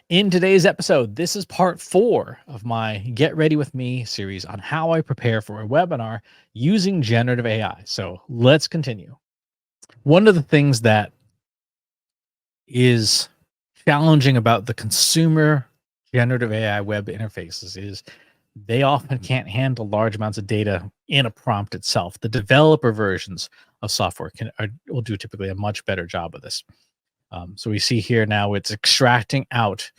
In today's episode, this is part 4 of my Get Ready With Me series on how I prepare for a webinar using generative AI. So let's continue. One of the things that is challenging about the consumer generative AI web interfaces is they often can't handle large amounts of data in a prompt itself. The developer versions of software will do typically a much better job of this. So we see here now it's extracting out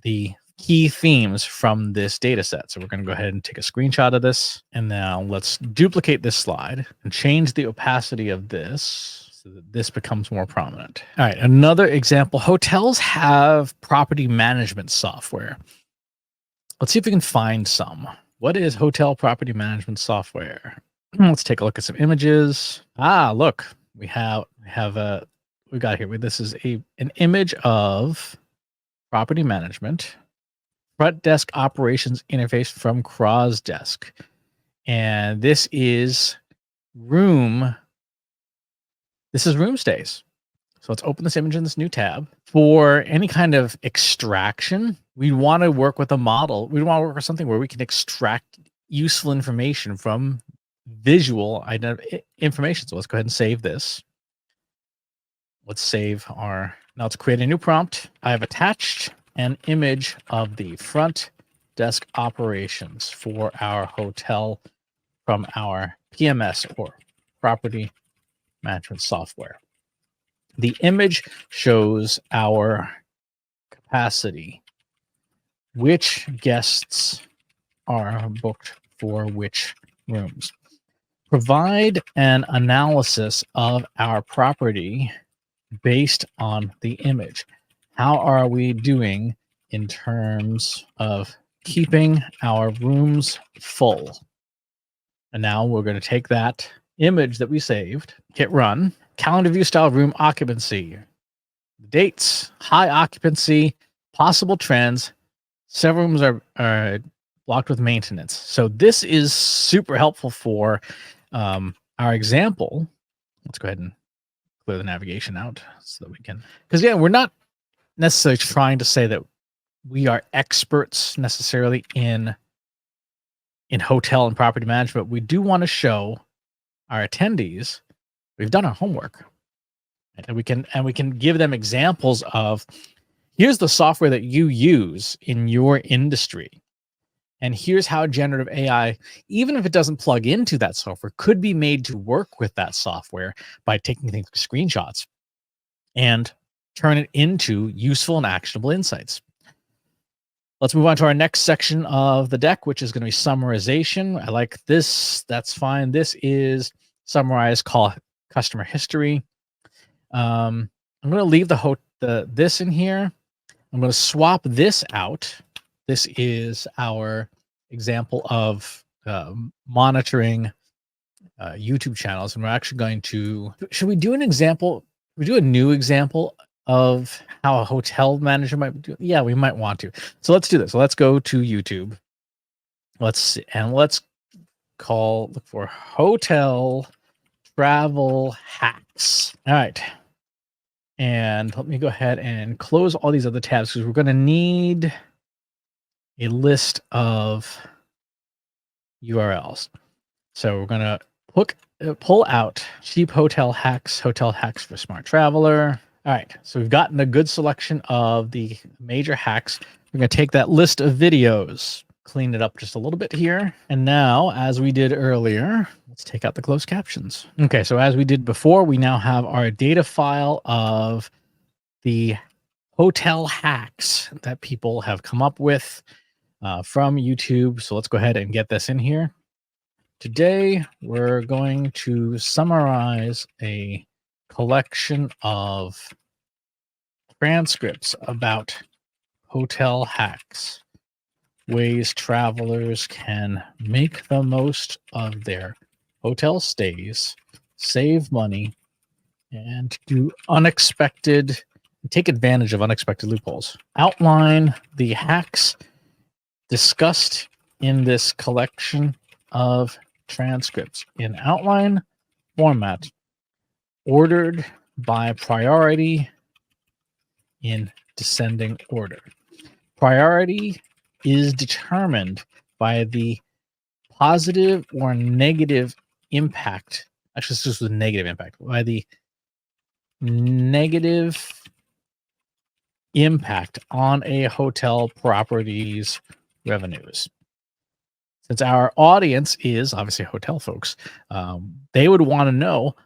the key themes from this data set. So we're going to go ahead and take a screenshot of this. And now let's duplicate this slide and change the opacity of this so that this becomes more prominent. All right, another example. Hotels have property management software. Let's see if we can find some. What is hotel property management software? Let's take a look at some images. Look, we got here. This is an image of property management front desk operations interface from Crosdesk, and this is room stays. So let's open this image in this new tab. For any kind of extraction, we want to work with a model. We want to work with something where we can extract useful information from visual information. So let's go ahead and save this. Now let's create a new prompt. I have attached an image of the front desk operations for our hotel from our PMS or property management software. The image shows our capacity, which guests are booked for which rooms. Provide an analysis of our property based on the image. How are we doing in terms of keeping our rooms full? And now we're going to take that image that we saved, hit run, calendar view style room occupancy, dates, high occupancy, possible trends. Several rooms are blocked with maintenance. So this is super helpful for our example. Let's go ahead and clear the navigation out so that we can, because we're not necessarily trying to say that we are experts necessarily in hotel and property management. We do want to show our attendees we've done our homework, and we can give them examples of, here's the software that you use in your industry, and here's how generative AI, even if it doesn't plug into that software, could be made to work with that software by taking things like screenshots and turn it into useful and actionable insights. Let's move on to our next section of the deck, which is going to be summarization. I like this. That's fine. This is summarize call customer history. I'm going to leave this in here. I'm going to swap this out. This is our example of monitoring YouTube channels, and we're actually going to. Should we do an example? We do a new example of how a hotel manager might do. Yeah, we might want to. So let's do this. So let's go to YouTube. Let's look for hotel travel hacks. All right. And let me go ahead and close all these other tabs because we're going to need a list of URLs. So we're going to pull out cheap hotel hacks for smart traveler. All right, so we've gotten a good selection of the major hacks. We're going to take that list of videos, clean it up just a little bit here. And now, as we did earlier, let's take out the closed captions. Okay, so as we did before, we now have our data file of the hotel hacks that people have come up with from YouTube. So let's go ahead and get this in here. Today, we're going to summarize a collection of transcripts about hotel hacks, ways travelers can make the most of their hotel stays, save money, and take advantage of unexpected loopholes. Outline the hacks discussed in this collection of transcripts in outline format, ordered by priority in descending order. Priority is determined by the positive or negative impact. Actually, this is the negative impact. By the negative impact on a hotel property's revenues. Since our audience is obviously hotel folks, they would want to know,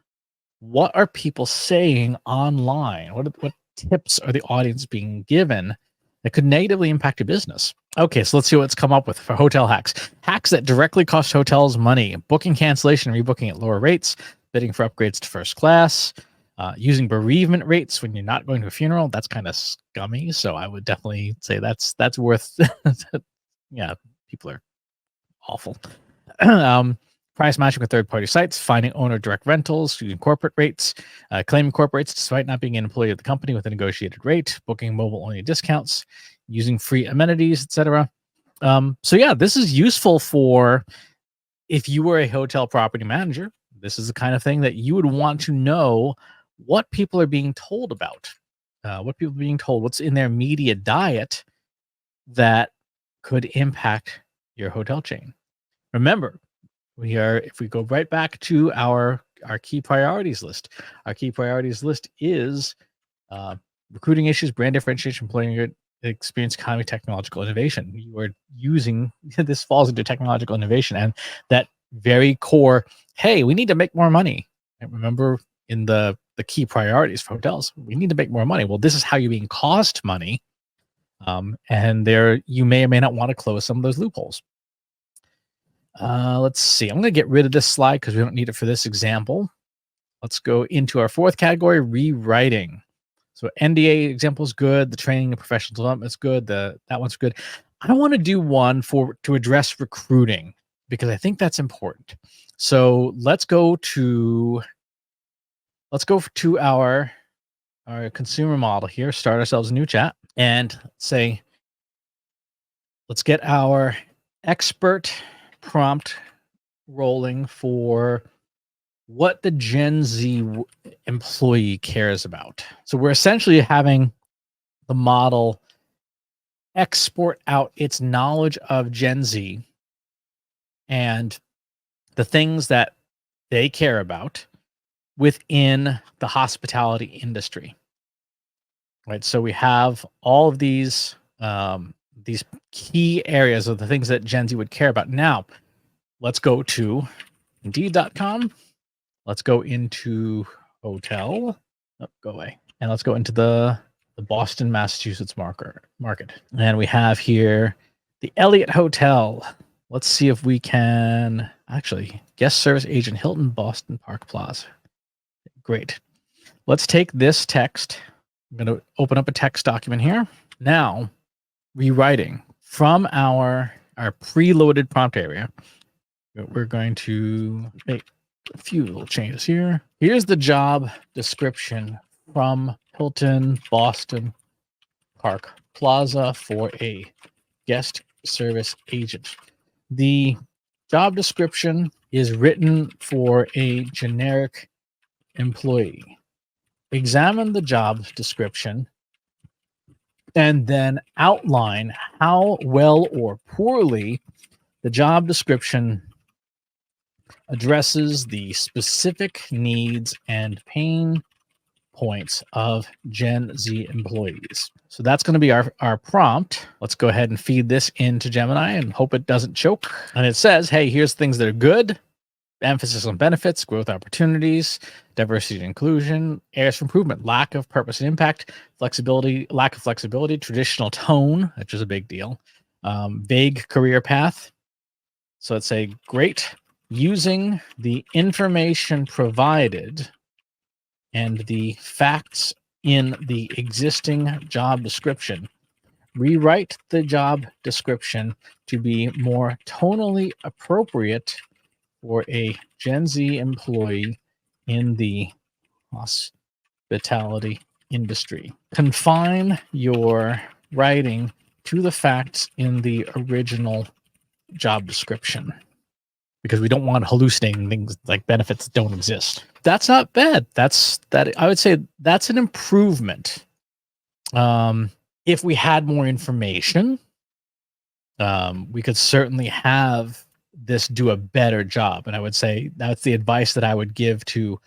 what are people saying online? What tips are the audience being given that could negatively impact your business? Okay, so let's see what's come up with for hotel hacks. Hacks that directly cost hotels money: booking cancellation and rebooking at lower rates, bidding for upgrades to first class, using bereavement rates when you're not going to a funeral. That's kind of scummy, so I would definitely say that's worth. Yeah, people are awful. Price matching with third-party sites, finding owner direct rentals, using corporate rates, claiming corporate rates despite not being an employee of the company with a negotiated rate, booking mobile-only discounts, using free amenities, etc. So yeah, this is useful for if you were a hotel property manager. This is the kind of thing that you would want to know what people are being told about, what's in their media diet that could impact your hotel chain. Remember, if we go right back to our key priorities list, our key priorities list is recruiting issues, brand differentiation, employee experience, economy, technological innovation. You are using, this falls into technological innovation and that very core, hey, we need to make more money. And remember, in the key priorities for hotels, we need to make more money. Well, this is how you're being cost money. And there, you may or may not want to close some of those loopholes. Let's see. I'm going to get rid of this slide because we don't need it for this example. Let's go into our fourth category, rewriting. So NDA example is good. The training and professional development is good. That one's good. I want to do one to address recruiting because I think that's important. So let's go to our consumer model here. Start ourselves a new chat and say, let's get our expert prompt rolling for what the Gen Z employee cares about. So we're essentially having the model export out its knowledge of Gen Z and the things that they care about within the hospitality industry. Right. So we have all of these key areas of the things that Gen Z would care about. Now, let's go to Indeed.com. Let's go into hotel. Oh, go away. And let's go into the Boston, Massachusetts market. And we have here the Elliott Hotel. Let's see if we can actually guest service agent Hilton Boston Park Plaza. Great. Let's take this text. I'm going to open up a text document here. Now, rewriting from our preloaded prompt area. We're going to make a few little changes here. Here's the job description from Hilton Boston Park Plaza for a guest service agent. The job description is written for a generic employee. Examine the job description and then outline how well or poorly the job description addresses the specific needs and pain points of Gen Z employees. So that's going to be our prompt. Let's go ahead and feed this into Gemini and hope it doesn't choke. And it says, hey, here's things that are good. Emphasis on benefits, growth opportunities, diversity and inclusion, areas for improvement, lack of purpose and impact, flexibility, lack of flexibility, traditional tone, which is a big deal, vague career path. So let's say, great, using the information provided and the facts in the existing job description, rewrite the job description to be more tonally appropriate for a Gen Z employee in the hospitality industry. Confine your writing to the facts in the original job description, because we don't want hallucinating things like benefits that don't exist. That's not bad. I would say that's an improvement. If we had more information, we could certainly have this do a better job. And I would say that's the advice that I would give to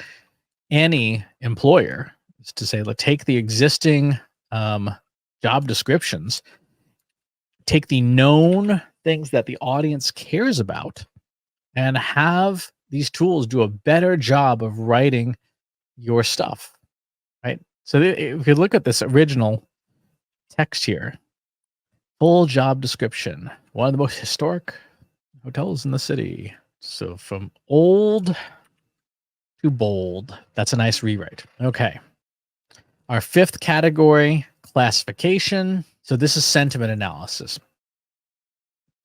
any employer, is to say, let's take the existing job descriptions, take the known things that the audience cares about, and have these tools do a better job of writing your stuff, right? So if you look at this original text here, full job description, one of the most historic hotels in the city. So from old to bold. That's a nice rewrite. Okay. Our fifth category, classification. So this is sentiment analysis.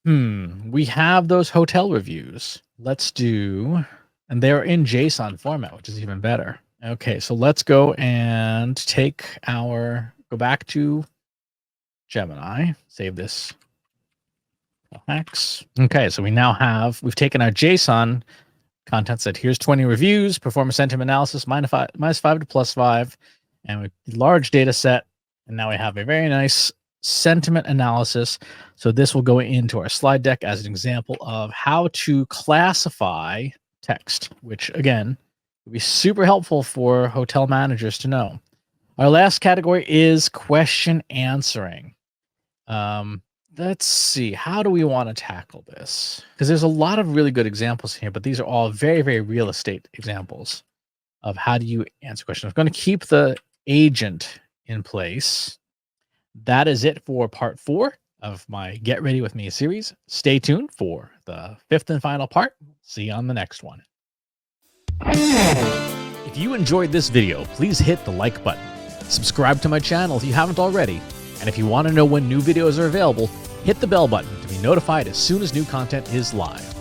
We have those hotel reviews. Let's do, and they're in JSON format, which is even better. Okay, so let's go and go back to Gemini, save this. Okay, so we've taken our JSON content, said here's 20 reviews, perform a sentiment analysis, minus 5 to plus 5, and a large data set. And now we have a very nice sentiment analysis. So this will go into our slide deck as an example of how to classify text, which again, would be super helpful for hotel managers to know. Our last category is question answering. Let's see, how do we want to tackle this? Because there's a lot of really good examples here, but these are all very, very real estate examples of how do you answer questions. I'm going to keep the agent in place. That is it for part 4 of my Get Ready With Me series. Stay tuned for the 5th and final part. See you on the next one. If you enjoyed this video, please hit the like button. Subscribe to my channel if you haven't already. And if you want to know when new videos are available, hit the bell button to be notified as soon as new content is live.